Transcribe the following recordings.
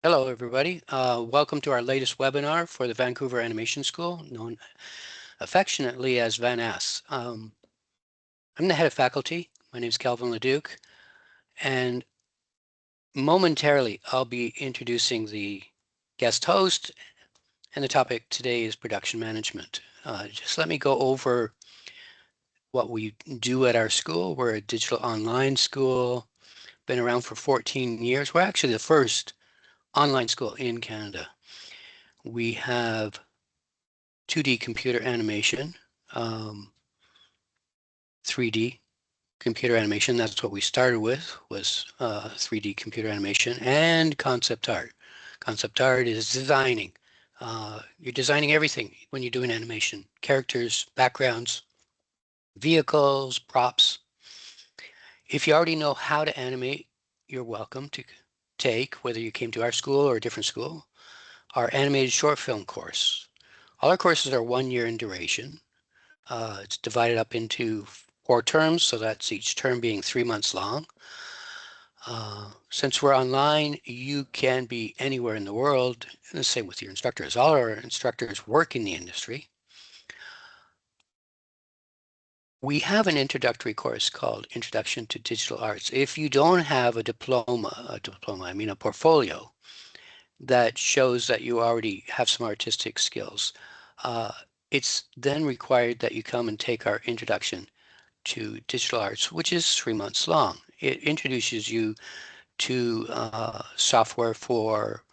Hello, everybody. Welcome to our latest webinar for the Vancouver Animation School, known affectionately as VANAS. I'm the head of faculty. My name is Calvin Leduc, and momentarily I'll be introducing the guest host, and the topic today is production management. Just let me go over what we do at our school. We're a digital online school, been around for 14 years. We're actually the first online school in Canada. We have 2D computer animation, 3D computer animation. That's what we started with, was 3D computer animation and concept art. Concept art is designing. You're designing everything when you're doing animation. Characters, backgrounds, vehicles, props. If you already know how to animate, you're welcome to take, whether you came to our school or a different school, our animated short film course. All our courses are 1 year in duration. It's divided up into 4 terms, so that's each term being 3 months long. Since we're online, you can be anywhere in the world, and the same with your instructors. All our instructors work in the industry. We have an introductory course called Introduction to Digital Arts. If you don't have a portfolio that shows that you already have some artistic skills, it's then required that you come and take our Introduction to Digital Arts, which is 3 months long. It introduces you to software for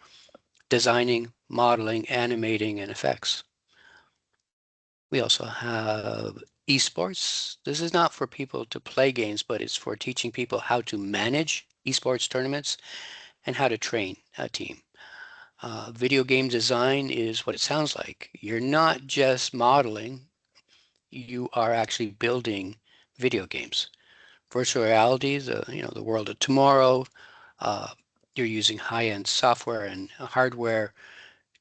designing, modeling, animating, and effects. We also have esports. This is not for people to play games, but it's for teaching people how to manage esports tournaments and how to train a team. Video game design is what it sounds like. You're not just modeling, you are actually building video games. Virtual reality, the world of tomorrow. You're using high-end software and hardware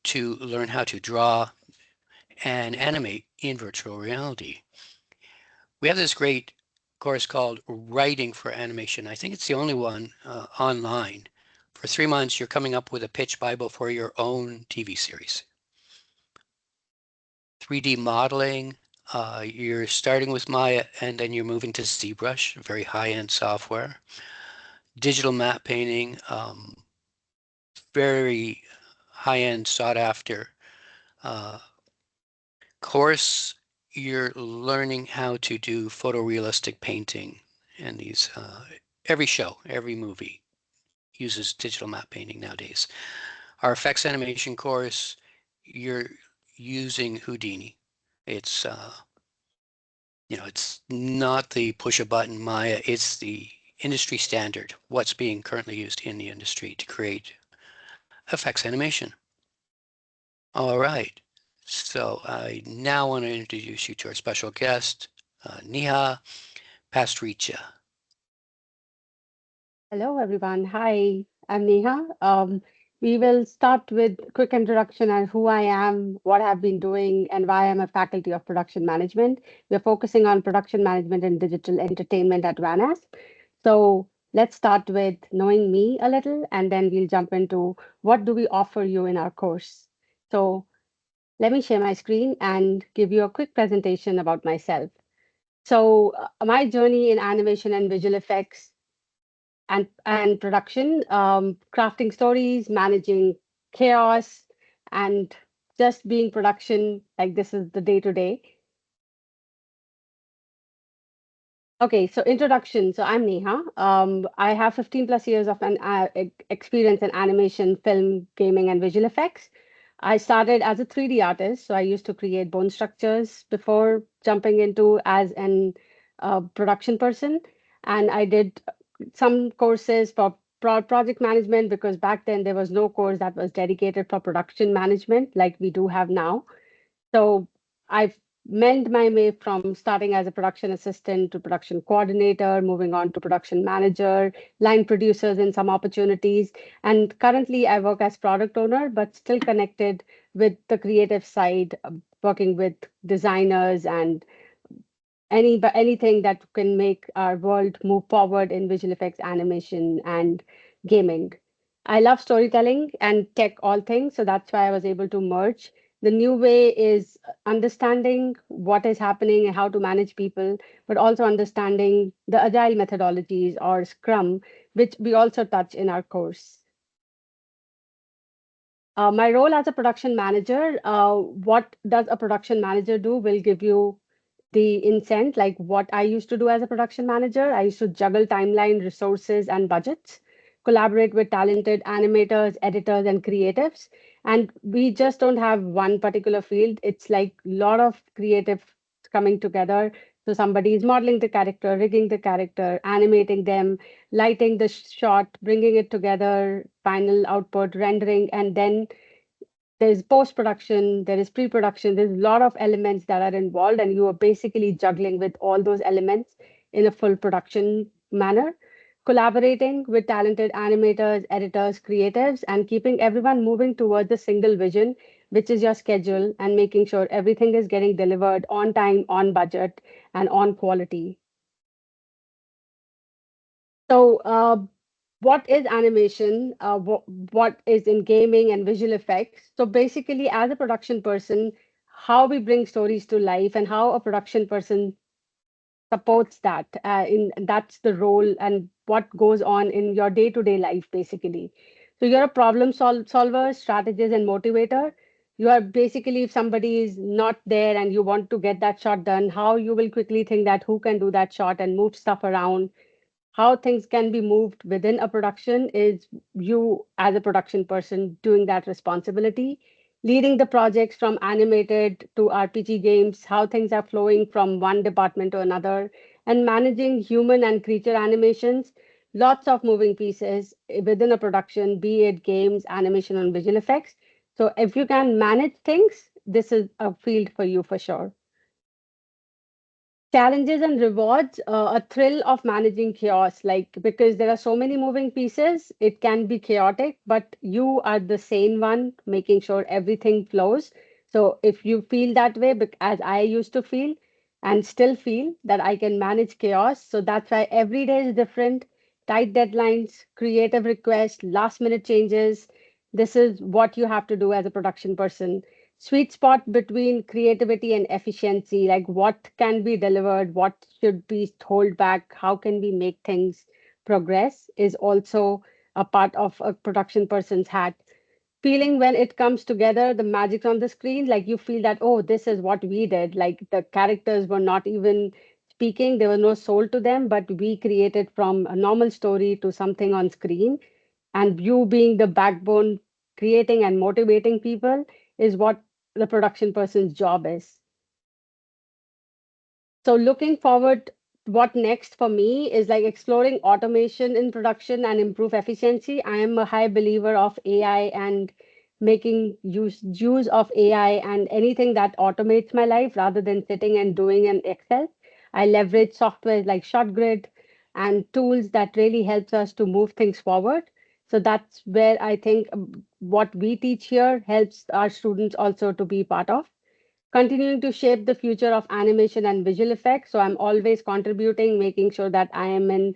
to learn how to draw and animate in virtual reality. We have this great course called Writing for Animation. I think it's the only one online. For 3 months, you're coming up with a pitch Bible for your own TV series. 3D modeling, you're starting with Maya and then you're moving to ZBrush, very high-end software. Digital matte painting, very high-end, sought-after course. You're learning how to do photorealistic painting, and these every show, every movie uses digital matte painting nowadays. Our effects animation course, you're using Houdini. It's it's not the push a button Maya, it's the industry standard, what's being currently used in the industry to create effects animation. All right, so I now want to introduce you to our special guest, Neha Pastricha. Hello, everyone. Hi, I'm Neha. We will start with a quick introduction on who I am, what I've been doing, and why I'm a faculty of production management. We're focusing on production management and digital entertainment at VANAS. So let's start with knowing me a little, and then we'll jump into what do we offer you in our course. So let me share my screen and give you a quick presentation about myself. So my journey in animation and visual effects and production, crafting stories, managing chaos, and just being production. Like this is the day to day. Okay, so introduction. So I'm Neha. I have 15 plus years of experience in animation, film, gaming, and visual effects. I started as a 3D artist, so I used to create bone structures before jumping into as an production person. And I did some courses for project management because back then there was no course that was dedicated for production management like we do have now. So I've mend my way from starting as a production assistant to production coordinator, moving on to production manager, line producers in some opportunities. And currently I work as product owner, but still connected with the creative side, working with designers and anything that can make our world move forward in visual effects, animation, and gaming. I love storytelling and tech all things, so that's why I was able to merge. The new way is understanding what is happening and how to manage people, but also understanding the agile methodologies or Scrum, which we also touch in our course. My role as a production manager, what does a production manager do will give you the intent, like what I used to do as a production manager. I used to juggle timeline, resources, and budgets, collaborate with talented animators, editors, and creatives. And we just don't have one particular field. It's like a lot of creative coming together. So somebody is modeling the character, rigging the character, animating them, lighting the shot, bringing it together, final output, rendering, and then there's post production, there is pre production, there's a lot of elements that are involved, and you are basically juggling with all those elements in a full production manner, collaborating with talented animators, editors, creatives, and keeping everyone moving towards a single vision, which is your schedule, and making sure everything is getting delivered on time, on budget, and on quality. So, what is animation? What is in gaming and visual effects? So, basically, as a production person, how we bring stories to life and how a production person supports that. That's the role and what goes on in your day-to-day life, basically. So, you're a solver, strategist, and motivator. You are basically, if somebody is not there and you want to get that shot done, how you will quickly think that who can do that shot and move stuff around, how things can be moved within a production is you as a production person doing that responsibility, leading the projects from animated to RPG games, how things are flowing from one department to another, and managing human and creature animations. Lots of moving pieces within a production, be it games, animation, and visual effects. So if you can manage things, this is a field for you for sure. Challenges and rewards, a thrill of managing chaos, like because there are so many moving pieces, it can be chaotic, but you are the sane one making sure everything flows. So if you feel that way, as I used to feel and still feel that I can manage chaos, so that's why every day is different. Tight deadlines, creative requests, last minute changes, this is what you have to do as a production person. Sweet spot between creativity and efficiency, like what can be delivered, what should be held back, how can we make things progress, is also a part of a production person's hat. Feeling when it comes together, the magic's on the screen, like you feel that, oh, this is what we did. Like the characters were not even speaking, there was no soul to them, but we created from a normal story to something on screen. And you being the backbone, creating and motivating people is what the production person's job is. So looking forward, what next for me is like exploring automation in production and improve efficiency. I am a high believer of AI and making use of AI and anything that automates my life rather than sitting and doing in Excel. I leverage software like ShotGrid and tools that really helps us to move things forward. So that's where I think what we teach here helps our students also to be part of continuing to shape the future of animation and visual effects. So I'm always contributing, making sure that I am in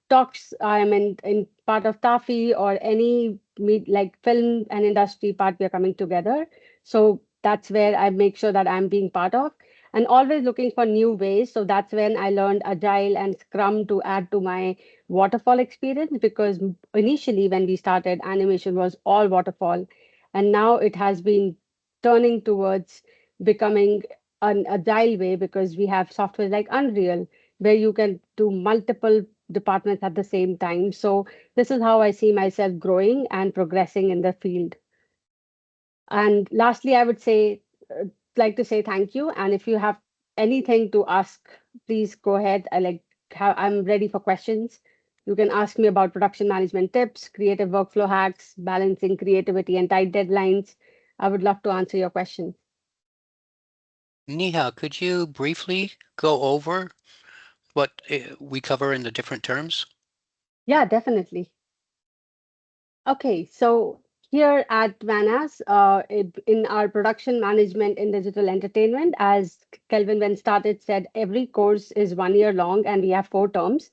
talks, I am in part of TAFE or any like film and industry part we are coming together. So that's where I make sure that I'm being part of and always looking for new ways. So that's when I learned Agile and Scrum to add to my waterfall experience because initially when we started, animation was all waterfall. And now it has been turning towards becoming an agile way because we have software like Unreal where you can do multiple departments at the same time. So this is how I see myself growing and progressing in the field. And lastly, I would say, like to say thank you. And if you have anything to ask, please go ahead. I'm ready for questions. You can ask me about production management tips, creative workflow hacks, balancing creativity and tight deadlines. I would love to answer your questions. Neha, could you briefly go over what we cover in the different terms? Yeah, definitely. Okay, so here at Vanas, in our production management in digital entertainment, as Kelvin when started said, every course is 1 year long and we have 4 terms.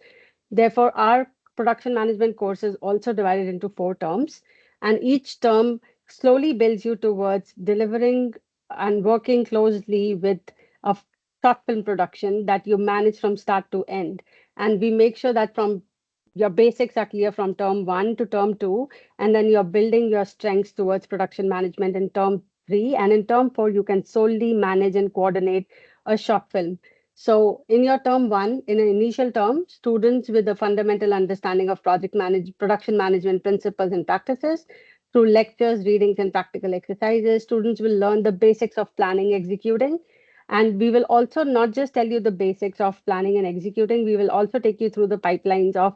Therefore, our production management course is also divided into 4 terms, and each term slowly builds you towards delivering and working closely with a short film production that you manage from start to end. And we make sure that from your basics are clear from term 1 to term 2, and then you're building your strengths towards production management in term 3. And in term 4, you can solely manage and coordinate a short film. So in your term 1, in an initial term, students with a fundamental understanding of production management principles and practices, through lectures, readings, and practical exercises, students will learn the basics of planning, executing. And we will also not just tell you the basics of planning and executing, we will also take you through the pipelines of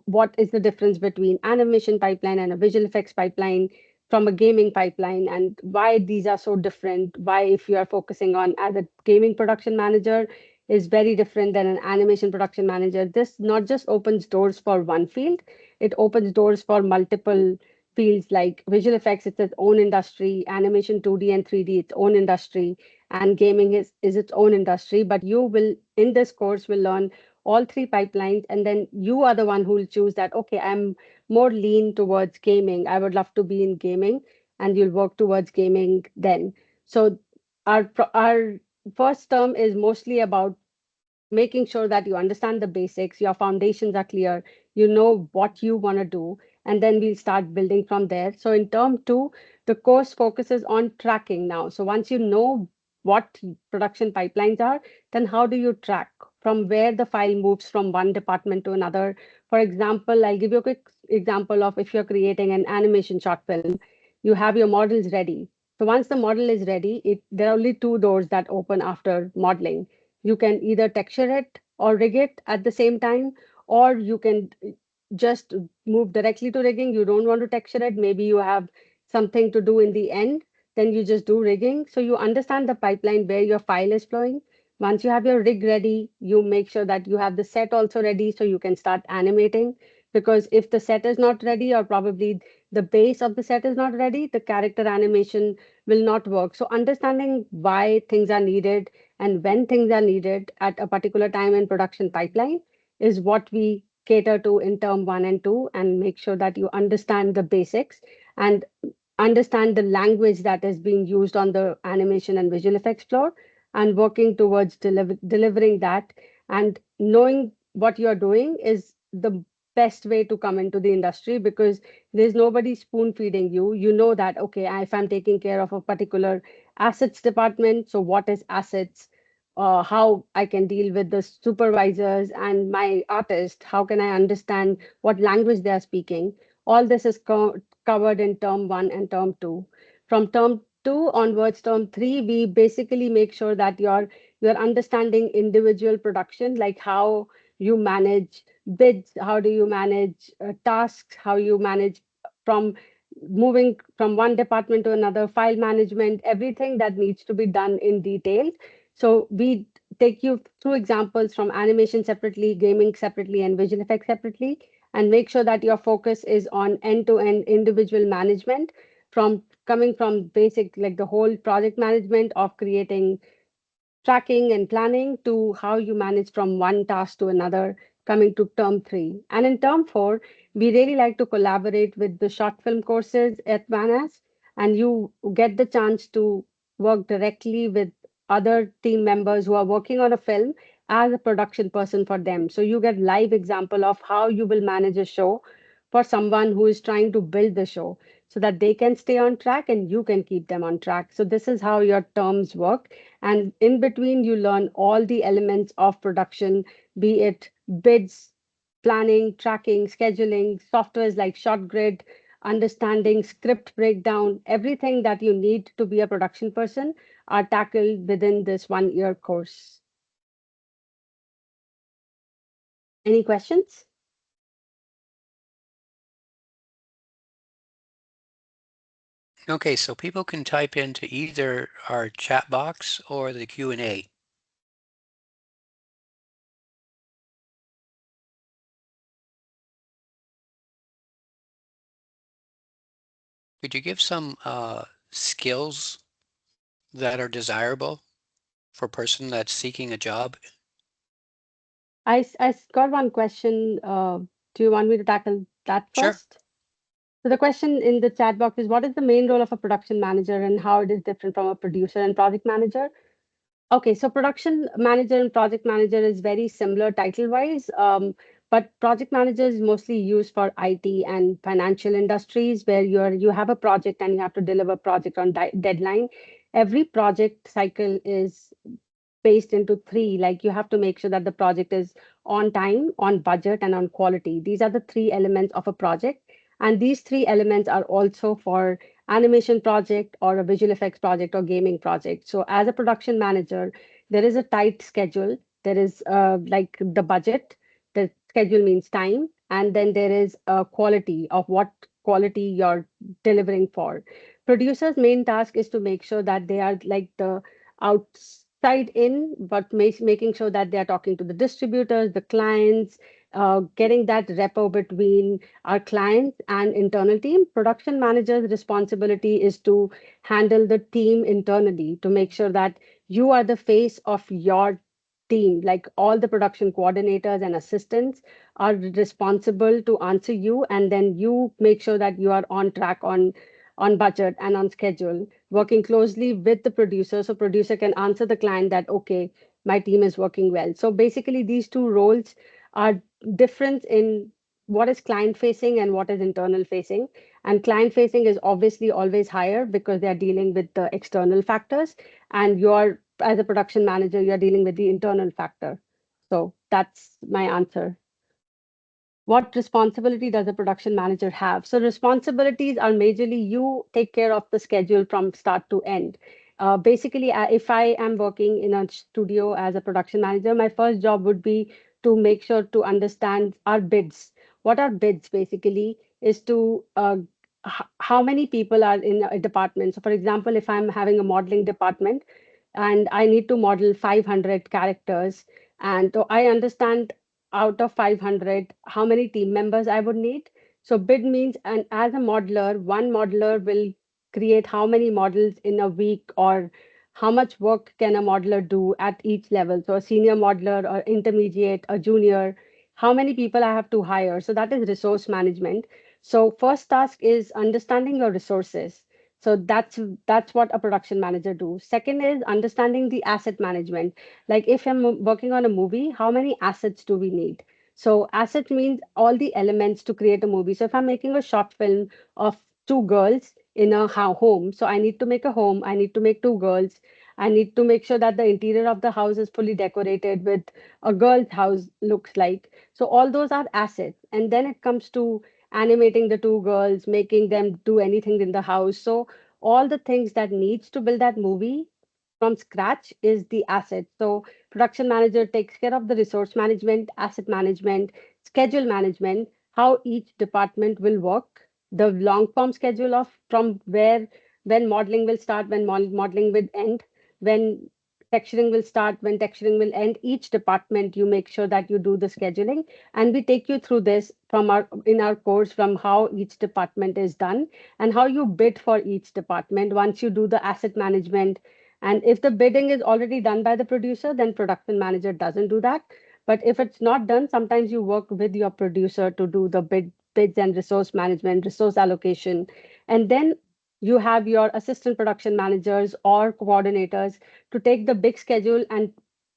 what is the difference between animation pipeline and a visual effects pipeline from a gaming pipeline, and why these are so different. Why, if you are focusing on as a gaming production manager, is very different than an animation production manager. This not just opens doors for one field, it opens doors for multiple fields. Like visual effects, it's its own industry, animation 2D and 3D, its own industry, and gaming is its own industry. But you will, in this course, will learn all 3 pipelines, and then you are the one who will choose that, okay, I'm more lean towards gaming, I would love to be in gaming, and you'll work towards gaming then. So our first term is mostly about making sure that you understand the basics, your foundations are clear, you know what you want to do, and then we'll start building from there. So in term 2, the course focuses on tracking now. So once you know what production pipelines are, then how do you track from where the file moves from one department to another? For example, I'll give you a quick example of if you're creating an animation short film, you have your models ready. So once the model is ready, there are only 2 doors that open after modeling. You can either texture it or rig it at the same time, or you can just move directly to rigging. You don't want to texture it, maybe you have something to do in the end, then you just do rigging. So you understand the pipeline where your file is flowing. Once you have your rig ready, you make sure that you have the set also ready so you can start animating. Because if the set is not ready, or probably the base of the set is not ready, the character animation will not work. So understanding why things are needed and when things are needed at a particular time in production pipeline is what we cater to in term 1 and 2, and make sure that you understand the basics and understand the language that is being used on the animation and visual effects floor, and working towards delivering that. And knowing what you're doing is the best way to come into the industry, because there's nobody spoon feeding you. You know that, okay, if I'm taking care of a particular assets department, so what is assets, how I can deal with the supervisors and my artist, how can I understand what language they are speaking. All this is covered in term 1 and term 2. From term 2 onwards, term 3, we basically make sure that you're understanding individual production, like how you manage bids, how do you manage tasks, how you manage from moving from one department to another, file management, everything that needs to be done in detail. So we take you through examples from animation separately, gaming separately, and visual effects separately, and make sure that your focus is on end-to-end individual management, from coming from basic, like the whole project management of creating, tracking, and planning, to how you manage from one task to another, coming to term 3. And in term 4, we really like to collaborate with the short film courses at VANAS, and you get the chance to work directly with other team members who are working on a film as a production person for them. So you get live example of how you will manage a show for someone who is trying to build the show, so that they can stay on track and you can keep them on track. So this is how your terms work. And in between, you learn all the elements of production, be it bids, planning, tracking, scheduling, softwares like ShotGrid, understanding script breakdown, everything that you need to be a production person are tackled within this 1-year course. Any questions? Okay, so people can type into either our chat box or the Q&A. Could you give some skills that are desirable for a person that's seeking a job? I got one question Do you want me to tackle that Sure. first? So the question in the chat box is, what is the main role of a production manager and how it is different from a producer and project manager? Okay, so production manager and project manager is very similar title-wise, but project manager is mostly used for IT and financial industries where you have a project and you have to deliver project on deadline. Every project cycle is based into three. Like you have to make sure that the project is on time, on budget, and on quality. These are the three elements of a project. And these three elements are also for animation project or a visual effects project or gaming project. So as a production manager, there is a tight schedule. There is like the budget. The schedule means time. And then there is a quality of what quality you're delivering for. Producer's main task is to make sure that they are like the outside in, but making sure that they are talking to the distributors, the clients, getting that repo between our clients and internal team. Production manager's responsibility is to handle the team internally to make sure that you are the face of your team. Like all the production coordinators and assistants are responsible to answer you, and then you make sure that you are on track on budget and on schedule, working closely with the producer so producer can answer the client that okay, my team is working well. So basically these two roles are different in what is client facing and what is internal facing. And client facing is obviously always higher because they are dealing with the external factors, and you're as a production manager you're dealing with the internal factor. So that's my answer. What responsibility does a production manager have? So responsibilities are majorly you take care of the schedule from start to end. Basically, if I am working in a studio as a production manager, my first job would be to make sure to understand our bids. What are bids basically is to how many people are in a department. So for example, if I'm having a modeling department and I need to model 500 characters, and so I understand out of 500 how many team members I would need. So bid means, and as a modeler, one modeler will create how many models in a week, or how much work can a modeler do at each level. So a senior modeler or intermediate, a junior, how many people I have to hire. So that is resource management. So first task is understanding your resources. So that's what a production manager do. Second is understanding the asset management. Like if I'm working on a movie, how many assets do we need? So assets means all the elements to create a movie. So if I'm making a short film of two girls in a home, so I need to make a home, I need to make two girls, I need to make sure that the interior of the house is fully decorated with a girl's house looks like. So all those are assets. And then it comes to animating the two girls, making them do anything in the house. So all the things that needs to build that movie from scratch is the asset. So production manager takes care of the resource management, asset management, schedule management, how each department will work, the long form schedule of from where when modeling will start, when modeling will end, when texturing will start, when texturing will end. Each department you make sure that you do the scheduling, and we take you through this from our in our course from how each department is done and how you bid for each department once you do the asset management. And if the bidding is already done by the producer, then production manager doesn't do that. But if it's not done, sometimes you work with your producer to do the bids and resource management, resource allocation. And then you have your assistant production managers or coordinators to take the big schedule and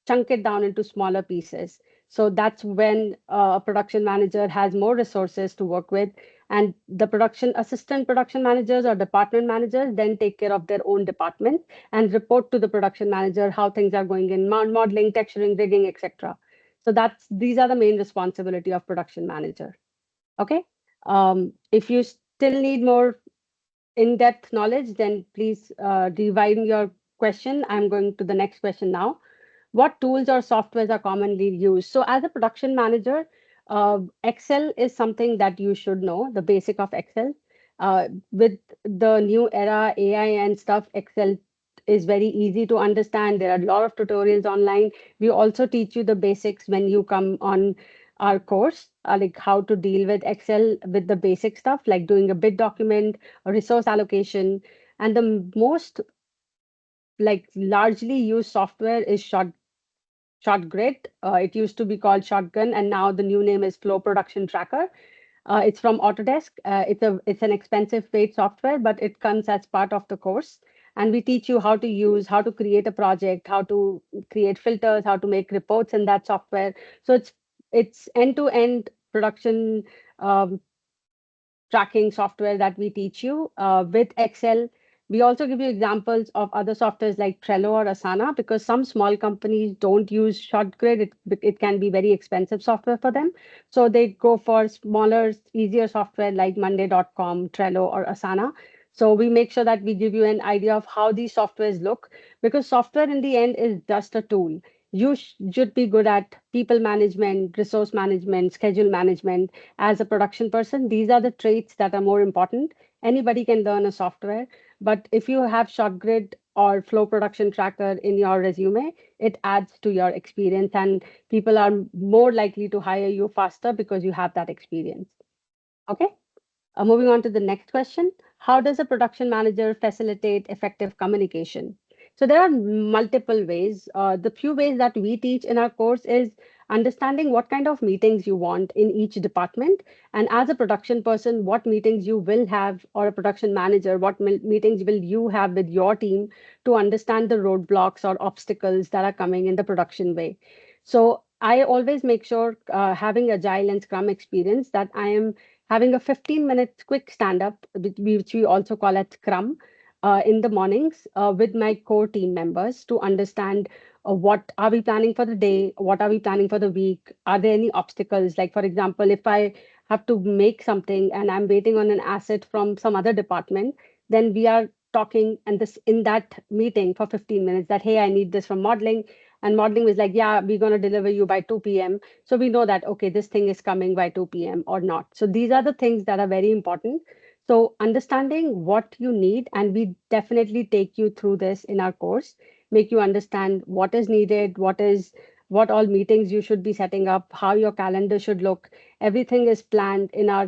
chunk it down into smaller pieces. So that's when a production manager has more resources to work with, and the production assistant production managers or department managers then take care of their own department and report to the production manager how things are going in modeling, texturing, rigging, etc. So that's these are the main responsibility of production manager. Okay. If you still need more in-depth knowledge, then please divide your question. I'm going to the next question now. What tools or softwares are commonly used? So as a production manager, Excel is something that you should know, the basic of Excel. With the new era, AI and stuff, Excel is very easy to understand. There are a lot of tutorials online. We also teach you the basics when you come on our course, like how to deal with Excel with the basic stuff, like doing a bid document, a resource allocation. And the most like largely used software is ShotGrid. It used to be called Shotgun, and now the new name is Flow Production Tracker. It's from Autodesk. It's an expensive paid software, but it comes as part of the course. And we teach you how to use, how to create a project, how to create filters, how to make reports in that software. So it's end-to-end production um, tracking software that we teach you with Excel. We also give you examples of other softwares like Trello or Asana because some small companies don't use ShotGrid. It can be very expensive software for them. So they go for smaller, easier software like Monday.com, Trello, or Asana. So we make sure that we give you an idea of how these softwares look because software in the end is just a tool. You should be good at people management, resource management, schedule management as a production person. These are the traits that are more important. Anybody can learn a software, but if you have ShotGrid or Flow Production Tracker in your resume, it adds to your experience, and people are more likely to hire you faster because you have that experience. Okay. Moving on to the next question. How does a production manager facilitate effective communication? So there are multiple ways. The few ways that we teach in our course is understanding what kind of meetings you want in each department. And as a production person, what meetings you will have, or a production manager, what meetings will you have with your team to understand the roadblocks or obstacles that are coming in the production way. So I always make sure, having Agile and Scrum experience, that I am having a 15-minute quick stand-up, which we also call at Scrum, in the mornings with my core team members to understand what are we planning for the day, what are we planning for the week, are there any obstacles? Like, for example, if I have to make something and I'm waiting on an asset from some other department, then we are talking and this in that meeting for 15 minutes that, hey, I need this from modeling. And modeling was like, yeah, we're going to deliver you by 2 p.m. So we know that, okay, this thing is coming by 2 p.m. or not. So these are the things that are very important. So understanding what you need, and we definitely take you through this in our course, make you understand what is needed, what all meetings you should be setting up, how your calendar should look. Everything is planned in our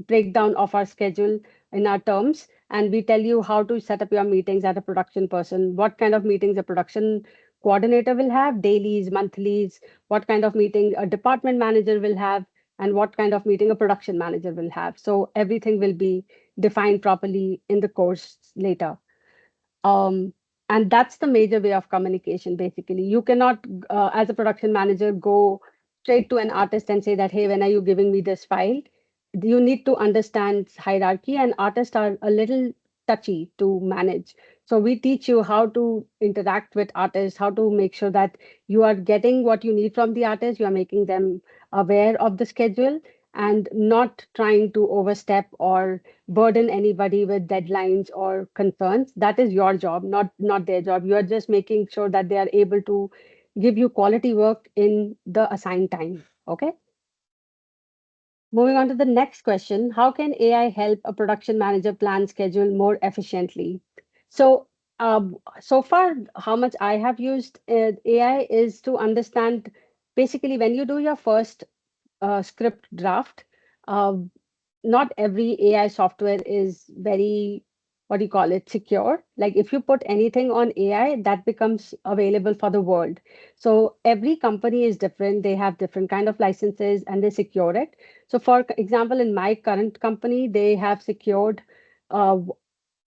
breakdown of our schedule in our terms, and we tell you how to set up your meetings as a production person, what kind of meetings a production coordinator will have, dailies, monthlies, what kind of meeting a department manager will have, and what kind of meeting a production manager will have. So everything will be defined properly in the course later. um, and that's the major way of communication. Basically, you cannot, as a production manager, go straight to an artist and say that, hey, when are you giving me this file? You need to understand hierarchy, and artists are a little touchy to manage. So we teach you how to interact with artists, how to make sure that you are getting what you need from the artist, you are making them aware of the schedule, and not trying to overstep or burden anybody with deadlines or concerns. That is your job, not their job. You are just making sure that they are able to give you quality work in the assigned time. Okay. Moving on to the next question, how can AI help a production manager plan schedule more efficiently? So, so far, how much I have used AI is to understand, basically, when you do your first script draft, uh, not every AI software is very, what do you call it, secure. Like if you put anything on AI, that becomes available for the world. So every company is different. They have different kind of licenses and they secure it. So for example, in my current company, they have secured uh,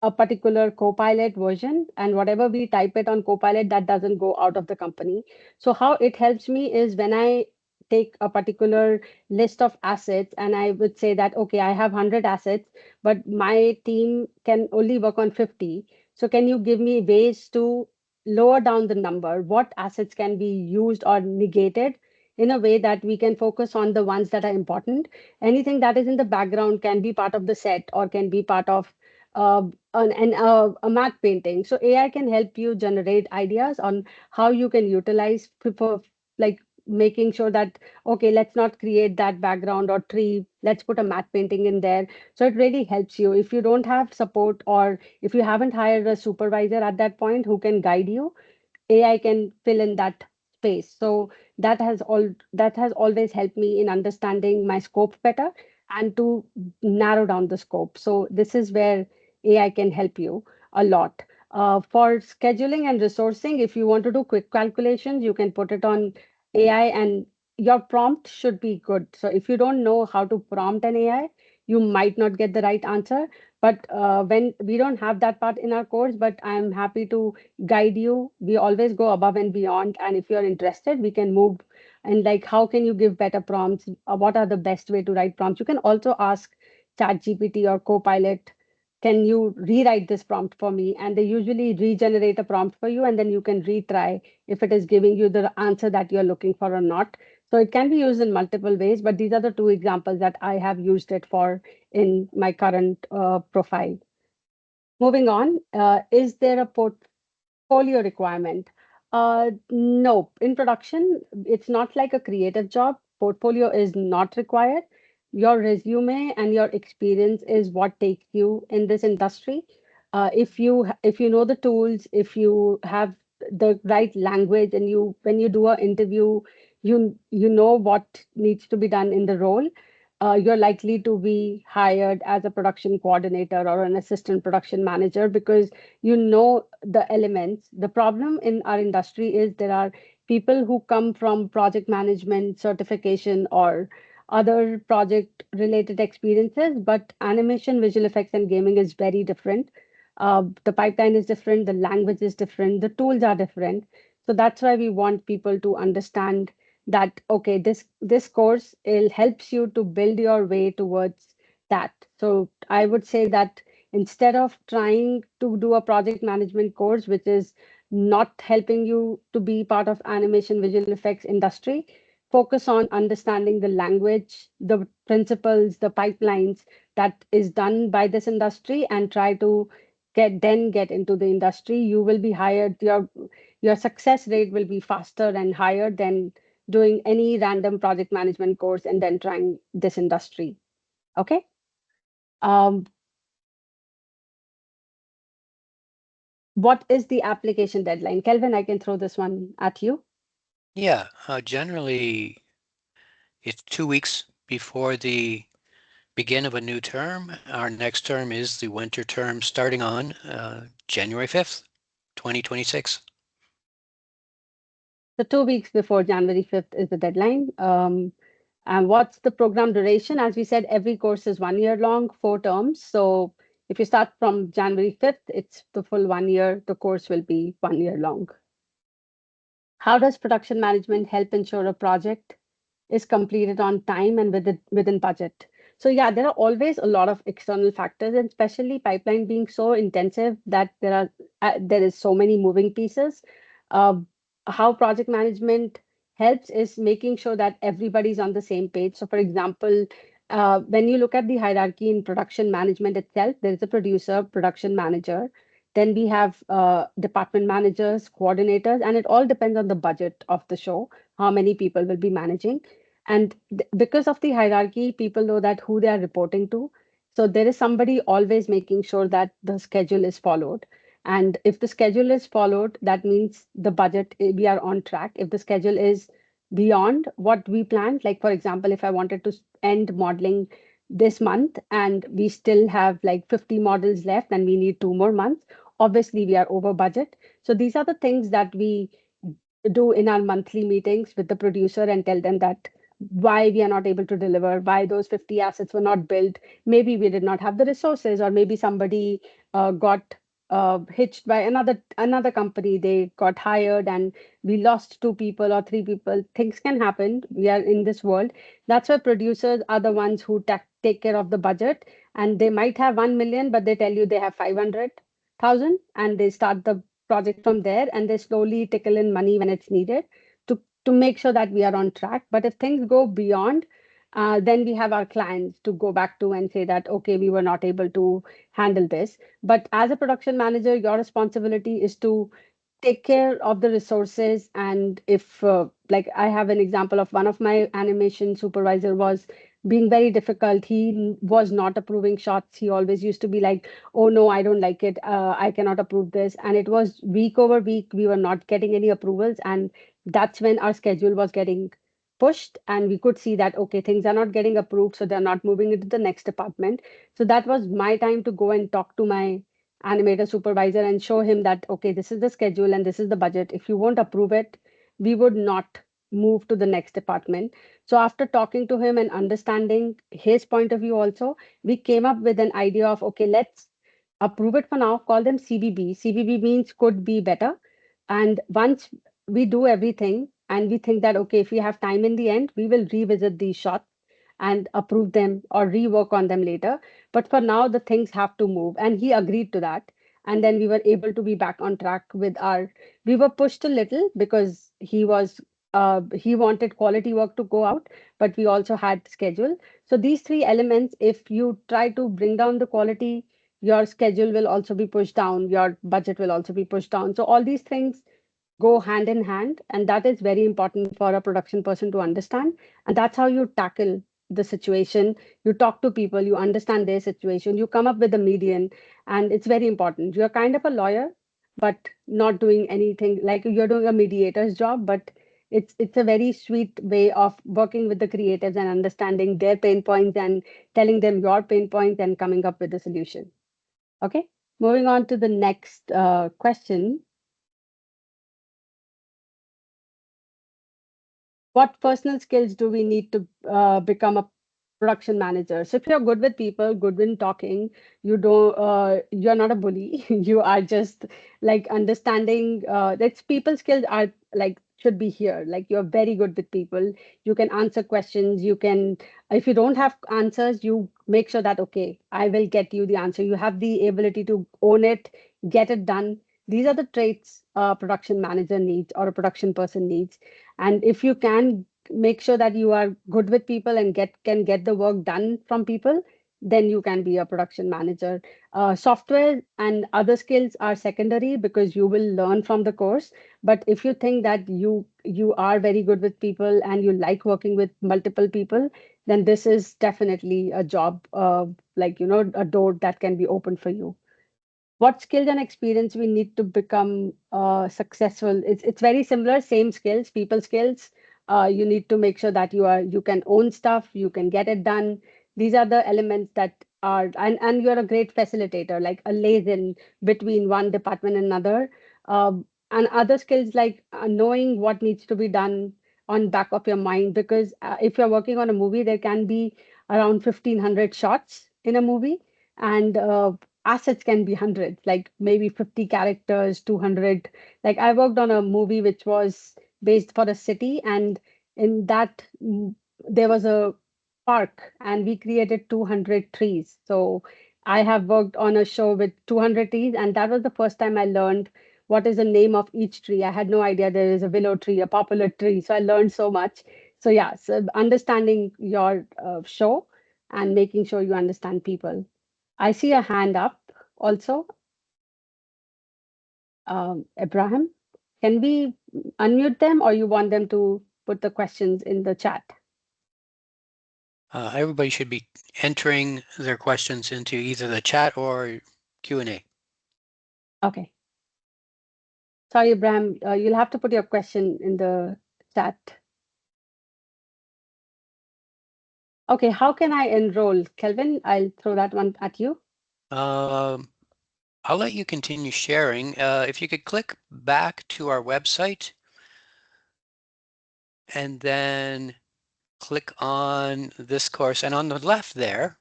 a particular Copilot version, and whatever we type it on Copilot, that doesn't go out of the company. So how it helps me is when I take a particular list of assets and I would say that, okay, I have 100 assets, but my team can only work on 50. So can you give me ways to lower down the number? What assets can be used or negated in a way that we can focus on the ones that are important? Anything that is in the background can be part of the set or can be part of uh, a matte painting. So AI can help you generate ideas on how you can utilize for, like, making sure that, okay, let's not create that background or tree, let's put a matte painting in there. So it really helps you if you don't have support, or if you haven't hired a supervisor at that point who can guide you. AI can fill in that space. So that has always helped me in understanding my scope better and to narrow down the scope. So this is where AI can help you a lot. For scheduling and resourcing, if you want to do quick calculations, you can put it on AI, and your prompt should be good. So if you don't know how to prompt an AI, you might not get the right answer. But when we don't have that part in our course, but I'm happy to guide you. We always go above and beyond. And if you're interested, we can move. And like, how can you give better prompts? What are the best way to write prompts? You can also ask ChatGPT or Copilot, can you rewrite this prompt for me? And they usually regenerate a prompt for you, and then you can retry if it is giving you the answer that you're looking for or not. So it can be used in multiple ways, but these are the two examples that I have used it for in my current profile. Moving on, is there a portfolio requirement? No, in production, it's not like a creative job. Portfolio is not required. Your resume and your experience is what takes you in this industry. If you know the tools, if you have the right language, and you when you do an interview, you know what needs to be done in the role, you're likely to be hired as a production coordinator or an assistant production manager because you know the elements. The problem in our industry is there are people who come from project management certification or other project related experiences, but animation, visual effects, and gaming is very different. The pipeline is different, the language is different, the tools are different. So that's why we want people to understand that okay, this course it helps you to build your way towards that. So I would say that instead of trying to do a project management course which is not helping you to be part of animation visual effects industry, focus on understanding the language, the principles, the pipelines that is done by this industry, and try to get into the industry. You will be hired, your success rate will be faster and higher than doing any random project management course and then trying this industry. Okay. Um, what is the application deadline? Kelvin, I can throw this one at you. Yeah, generally it's 2 weeks before the begin of a new term. Our next term is the winter term starting on January 5th, 2026. So 2 weeks before January 5th is the deadline. And what's the program duration? As we said, every course is 1 year long, 4 terms. So if you start from January 5th, it's the full 1 year. The course will be 1 year long. How does production management help ensure a project is completed on time and within budget? So yeah, there are always a lot of external factors, and especially pipeline being so intensive that there is so many moving pieces. Uh, how project management helps is making sure that everybody's on the same page. So for example, when you look at the hierarchy in production management itself, there is a producer, production manager, then we have department managers, coordinators, and it all depends on the budget of the show, how many people will be managing. And because of the hierarchy, people know that who they are reporting to. So there is somebody always making sure that the schedule is followed. And if the schedule is followed, that means the budget, we are on track. If the schedule is beyond what we planned, like for example, if I wanted to end modeling this month and we still have like 50 models left and we need 2 more months, obviously we are over budget. So these are the things that we do in our monthly meetings with the producer and tell them that why we are not able to deliver, why those 50 assets were not built. Maybe we did not have the resources, or maybe somebody got hitched by another company. They got hired and we lost 2 people or 3 people. Things can happen. We are in this world. That's why producers are the ones who take care of the budget. And they might have 1 million, but they tell you they have 500,000, and they start the project from there, and they slowly tickle in money when it's needed to make sure that we are on track. But if things go beyond, then we have our clients to go back to and say that okay, we were not able to handle this. But as a production manager, your responsibility is to take care of the resources. And if like I have an example of one of my animation supervisor was being very difficult. He was not approving shots. He always used to be like, oh no, I don't like it, I cannot approve this. And it was week over week we were not getting any approvals, and that's when our schedule was getting pushed, and we could see that okay, things are not getting approved, so they're not moving into the next department. So that was my time to go and talk to my animator supervisor and show him that, okay, this is the schedule and this is the budget. If you won't approve it, we would not move to the next department. So after talking to him and understanding his point of view also, we came up with an idea of, okay, let's approve it for now, call them CBB. CBB means could be better. And once we do everything and we think that, okay, if we have time in the end, we will revisit these shots and approve them or rework on them later. But for now, the things have to move. And he agreed to that. And then we were able to be back on track with our, we were pushed a little because he wanted quality work to go out, but we also had schedule. So these three elements, if you try to bring down the quality, your schedule will also be pushed down, your budget will also be pushed down. So all these things go hand in hand, and that is very important for a production person to understand. And that's how you tackle the situation. You talk to people, you understand their situation, you come up with a median, and it's very important. You're kind of a lawyer, but not doing anything like you're doing a mediator's job, but it's a very sweet way of working with the creatives and understanding their pain points and telling them your pain points and coming up with a solution. Okay, moving on to the next question. What personal skills do we need to become a production manager? So if you're good with people, good in talking, you're not a bully. You are just like understanding that people skills are like should be here. Like you're very good with people. You can answer questions. You can, if you don't have answers, you make sure that, okay, I will get you the answer. You have the ability to own it, get it done. These are the traits a production manager needs or a production person needs. And if you can make sure that you are good with people and can get the work done from people, then you can be a production manager. Software and other skills are secondary because you will learn from the course. But if you think that you are very good with people and you like working with multiple people, then this is definitely a job, a door that can be opened for you. What skills and experience we need to become successful? It's very similar, same skills, people skills. You need to make sure that you can own stuff, you can get it done. These are the elements that are, and you're a great facilitator, like a liaison between one department and another. And other skills like knowing what needs to be done on back of your mind, because if you're working on a movie, there can be around 1,500 shots in a movie, and assets can be hundreds, like maybe 50 characters, 200. Like I worked on a movie which was based for a city, and in that there was a park, and we created 200 trees. So I have worked on a show with 200 trees, and that was the first time I learned what is the name of each tree. I had no idea there is a willow tree, a poplar tree. So I learned so much. So yeah, so understanding your show and making sure you understand people. I see a hand up also. Abraham, can we unmute them or you want them to put the questions in the chat? Everybody should be entering their questions into either the chat or Q&A. Okay. Sorry, Abraham, you'll have to put your question in the chat. Okay, how can I enroll? Kelvin, I'll throw that one at you. I'll let you continue sharing. If you could click back to our website and then click on this course. And on the left there,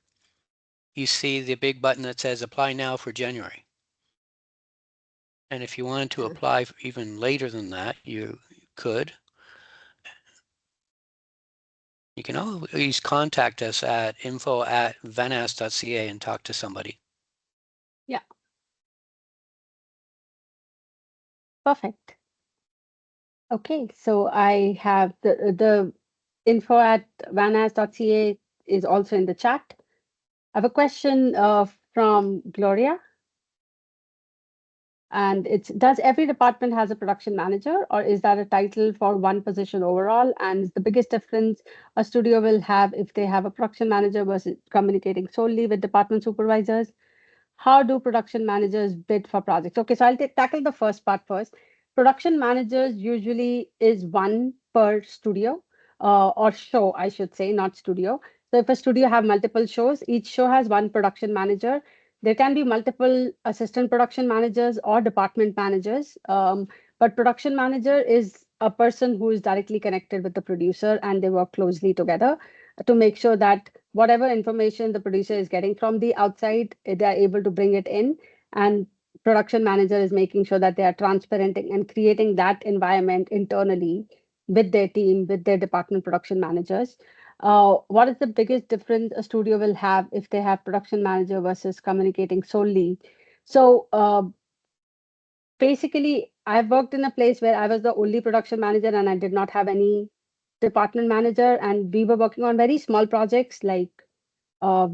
you see the big button that says apply now for January. And if you wanted to apply even later than that, you could. You can always contact us at info@vanas.ca and talk to somebody. Yeah. Perfect. Okay, so I have the info@vanas.ca is also in the chat. I have a question from Gloria. And it's, does every department has a production manager, or is that a title for one position overall? And is the biggest difference a studio will have if they have a production manager versus communicating solely with department supervisors? How do production managers bid for projects? Okay, so I'll tackle the first part first. Production managers usually is one per studio or show, I should say, not studio. So if a studio have multiple shows, each show has one production manager. There can be multiple assistant production managers or department managers, but production manager is a person who is directly connected with the producer, and they work closely together to make sure that whatever information the producer is getting from the outside, they are able to bring it in. And production manager is making sure that they are transparent and creating that environment internally with their team, with their department production managers. What is the biggest difference a studio will have if they have production manager versus communicating solely? So basically, I've worked in a place where I was the only production manager and I did not have any department manager, and we were working on very small projects like a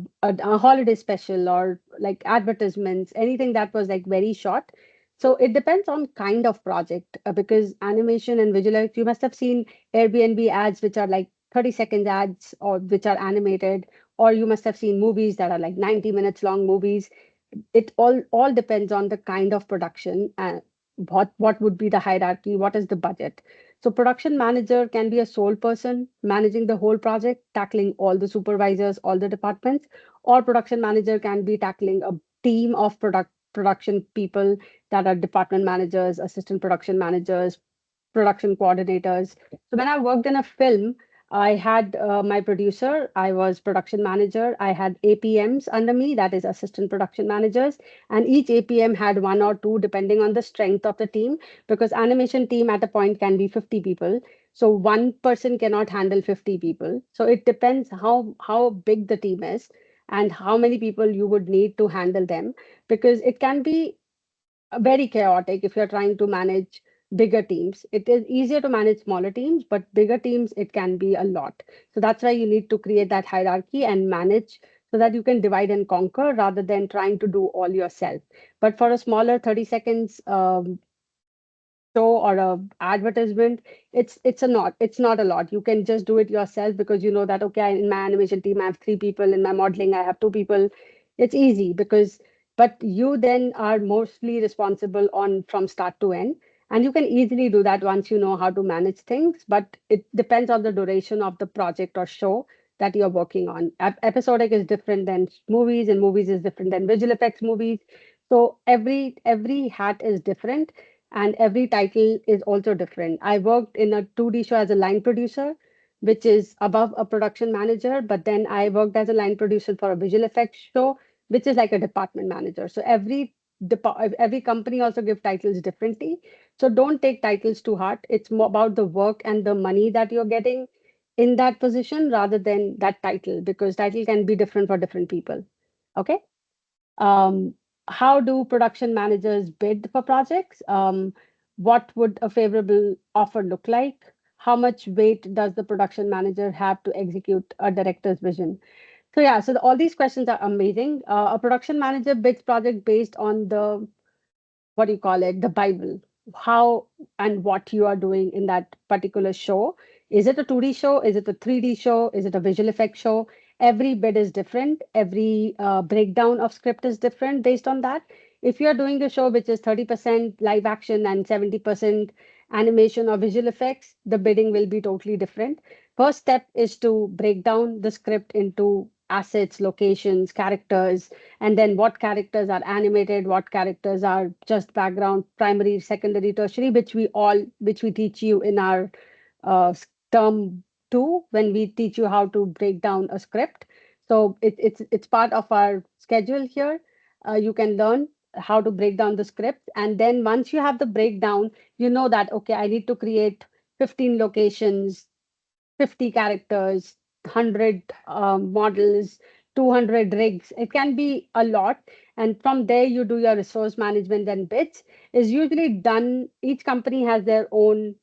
holiday special or like advertisements, anything that was like very short. So it depends on kind of project, because animation and visual effects, you must have seen Airbnb ads, which are like 30-second ads or which are animated, or you must have seen movies that are like 90 minutes long movies. It all depends on the kind of production and what would be the hierarchy, what is the budget. So production manager can be a sole person managing the whole project, tackling all the supervisors, all the departments, or production manager can be tackling a team of production people that are department managers, assistant production managers, production coordinators. So when I worked in a film, I had my producer, I was production manager, I had APMs under me, that is assistant production managers, and each APM had one or two depending on the strength of the team, because animation team at a point can be 50 people. So one person cannot handle 50 people. So it depends how big the team is and how many people you would need to handle them, because it can be very chaotic if you're trying to manage bigger teams. It is easier to manage smaller teams, but bigger teams, it can be a lot. So that's why you need to create that hierarchy and manage so that you can divide and conquer rather than trying to do all yourself. But for a smaller 30 seconds show or a advertisement, it's not a lot. You can just do it yourself because you know that, okay, in my animation team I have 3 people, in my modeling I have 2 people. It's easy because, but you then are mostly responsible on from start to end, and you can easily do that once you know how to manage things. But it depends on the duration of the project or show that you're working on. Episodic is different than movies, and movies is different than visual effects movies. So every hat is different, and every title is also different. I worked in a 2D show as a line producer, which is above a production manager, but then I worked as a line producer for a visual effects show, which is like a department manager. So every company also give titles differently. So don't take titles to heart. It's more about the work and the money that you're getting in that position rather than that title, because title can be different for different people. Okay. Um, how do production managers bid for projects? What would a favorable offer look like? How much weight does the production manager have to execute a director's vision? So yeah, so all these questions are amazing. A production manager bids project based on the, what do you call it, the Bible, how and what you are doing in that particular show. Is it a 2D show? Is it a 3D show? Is it a visual effect show? Every bit is different. Every breakdown of script is different based on that. If you're doing a show which is 30% live action and 70% animation or visual effects, the bidding will be totally different. First step is to break down the script into assets, locations, characters, and then what characters are animated, what characters are just background, primary, secondary, tertiary, which we teach you in our uh, term 2 when we teach you how to break down a script. So it's part of our schedule here. You can learn how to break down the script, and then once you have the breakdown, you know that, okay, I need to create 15 locations, 50 characters, 100 models, 200 rigs. It can be a lot. And from there, you do your resource management and bids. Is usually done. Each company has their own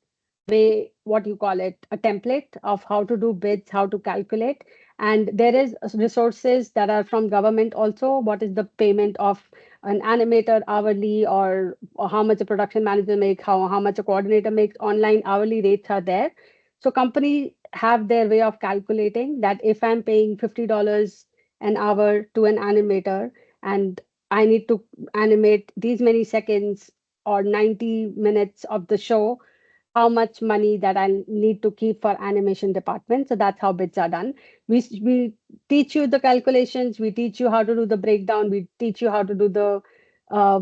way, what you call it, a template of how to do bids, how to calculate. And there is resources that are from government also. What is the payment of an animator hourly, or how much a production manager make, how much a coordinator makes? Online hourly rates are there. So company have their way of calculating that if I'm paying $50 an hour to an animator, and I need to animate these many seconds or 90 minutes of the show, how much money that I need to keep for animation department. So that's how bids are done. We teach you the calculations, we teach you how to do the breakdown, we teach you how to do the uh,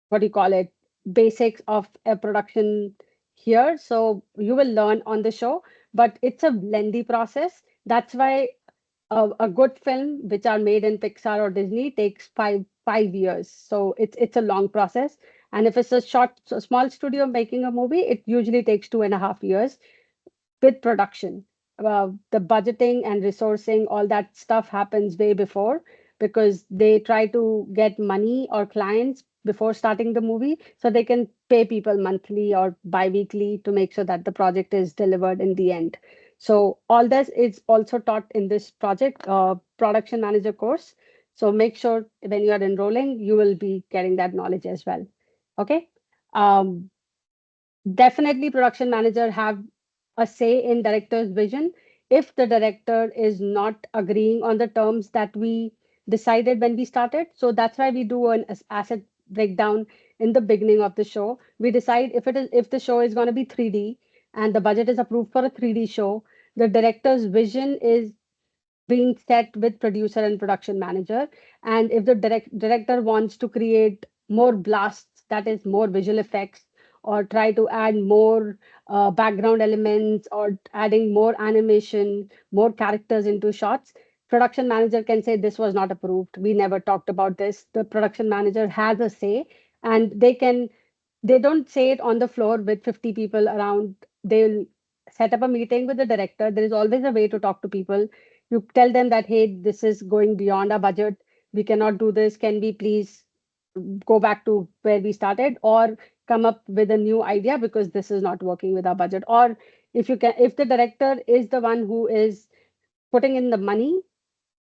what do you call it, basics of a production here. So you will learn on the show, but it's a lengthy process. That's why a good film which are made in Pixar or Disney takes five years. So it's a long process. And if it's a small studio making a movie, it usually takes 2.5 years with production. The budgeting and resourcing, all that stuff happens way before, because they try to get money or clients before starting the movie so they can pay people monthly or bi-weekly to make sure that the project is delivered in the end. So all this is also taught in this project production manager course. So make sure when you are enrolling, you will be getting that knowledge as well. Okay. Um, Definitely production manager have a say in director's vision. If the director is not agreeing on the terms that we decided when we started, so that's why we do an asset breakdown in the beginning of the show. We decide if the show is going to be 3D and the budget is approved for a 3D show, the director's vision is being set with producer and production manager. And if the director wants to create more blasts, that is more visual effects, or try to add more background elements, or adding more animation, more characters into shots, production manager can say this was not approved, we never talked about this. The production manager has a say, and they don't say it on the floor with 50 people around. They'll set up a meeting with the director. There is always a way to talk to people. You tell them that, hey, this is going beyond our budget, we cannot do this, can we please go back to where we started, or come up with a new idea because this is not working with our budget. Or if the director is the one who is putting in the money,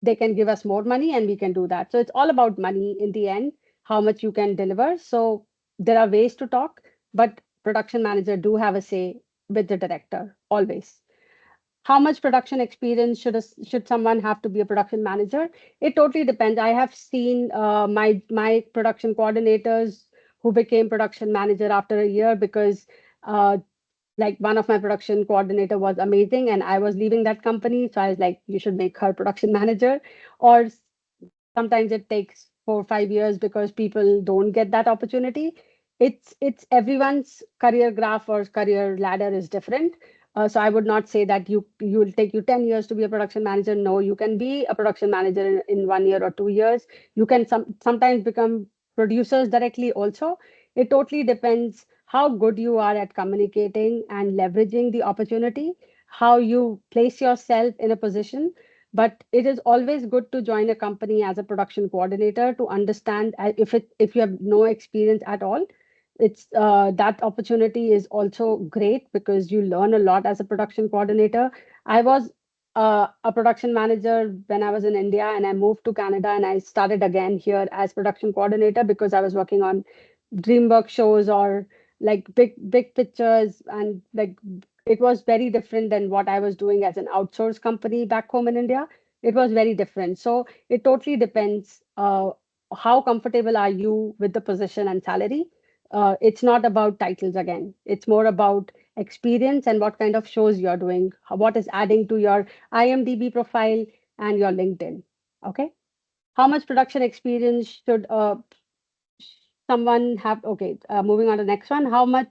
they can give us more money and we can do that. So it's all about money in the end, how much you can deliver. So there are ways to talk, but production manager do have a say with the director always. How much production experience should someone have to be a production manager? It totally depends. I have seen my production coordinators who became production manager after a year, because uh, like one of my production coordinator was amazing and I was leaving that company, so I was like, you should make her production manager. Or sometimes it takes 4 or 5 years because people don't get that opportunity. It's everyone's career graph or career ladder is different. So I would not say that you will take you 10 years to be a production manager. No, you can be a production manager in 1 year or 2 years. You can sometimes become producers directly also. It totally depends how good you are at communicating and leveraging the opportunity, how you place yourself in a position. But it is always good to join a company as a production coordinator to understand, if you have no experience at all. It's that opportunity is also great because you learn a lot as a production coordinator. I was a production manager when I was in India, and I moved to Canada and I started again here as production coordinator because I was working on DreamWorks shows, or like big pictures, and like it was very different than what I was doing as an outsourced company back home in India. It was very different. So it totally depends. How comfortable are you with the position and salary? It's not about titles again. It's more about experience and what kind of shows you're doing, what is adding to your IMDb profile and your LinkedIn. Okay. How much production experience should someone have? Okay, moving on to the next one. How much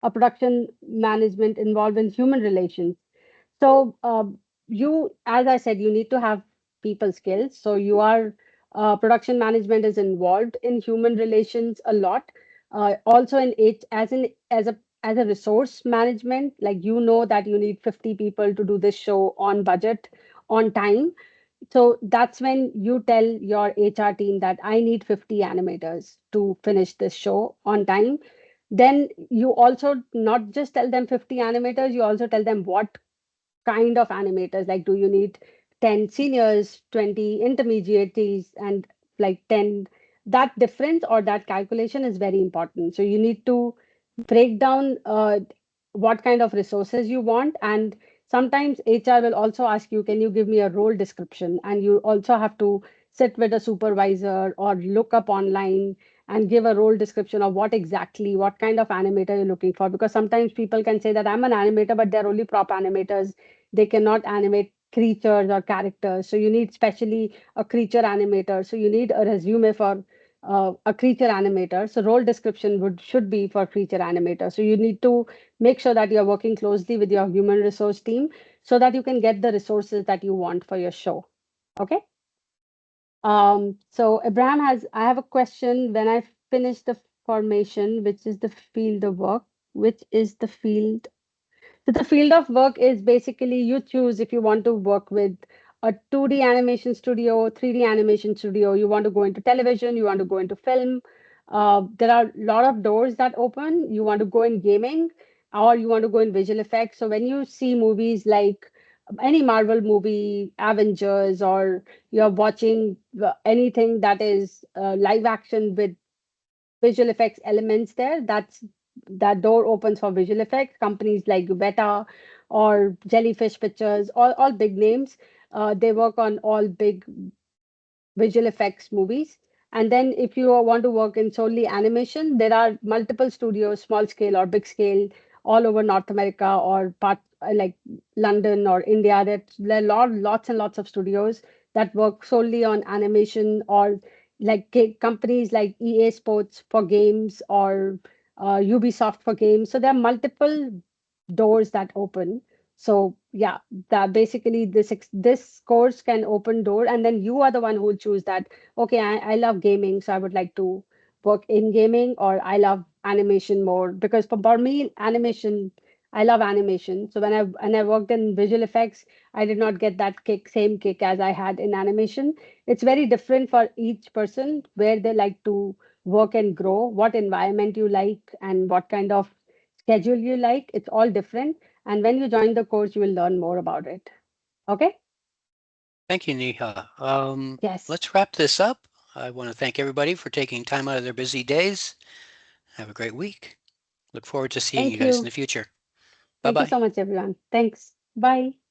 a production management involved in human relations? So as I said, you need to have people skills. So production management is involved in human relations a lot. Also in it as a resource management, like that you need 50 people to do this show on budget, on time. So that's when you tell your HR team that I need 50 animators to finish this show on time. Then you also not just tell them 50 animators, you also tell them what kind of animators. Like, do you need 10 seniors, 20 intermediates, and like 10? That difference or that calculation is very important. So you need to break down what kind of resources you want. And sometimes HR will also ask you, can you give me a role description? And you also have to sit with a supervisor or look up online and give a role description of what kind of animator you're looking for. Because sometimes people can say that I'm an animator, but they're only prop animators. They cannot animate creatures or characters. So you need specially a creature animator. So you need a resume for a creature animator. So role description should be for creature animator. So you need to make sure that you're working closely with your human resource team so that you can get the resources that you want for your show. Okay. So I have a question. When I finish the formation, which is the field of work, which is the field so the field of work is basically you choose if you want to work with a 2D animation studio, 3D animation studio, you want to go into television, you want to go into film. There are a lot of doors that open. You want to go in gaming or you want to go in visual effects. So when you see movies like any Marvel movie, Avengers, or you're watching anything that is live action with visual effects elements there, that door opens for visual effects. Companies like Weta or Jellyfish Pictures, all big names, they work on all big visual effects movies. And then if you want to work in solely animation, there are multiple studios, small scale or big scale, all over North America or like London or India. There are lots and lots of studios that work solely on animation, or like companies like EA Sports for games, or Ubisoft for games. So there are multiple doors that open. So yeah, that basically this course can open door, and then you are the one who will choose that. Okay, I love gaming, so I would like to work in gaming, or I love animation more. Because for me, animation, I love animation. So when I worked in visual effects, I did not get that same kick as I had in animation. It's very different for each person where they like to work and grow, what environment you like, and what kind of schedule you like. It's all different. And when you join the course, you will learn more about it. Okay? Thank you, Neha. Yes. Let's wrap this up. I want to thank everybody for taking time out of their busy days. Have a great week. Look forward to seeing you Thank guys in you. the future. Thank you Bye-bye. so much, everyone. Thanks. Bye.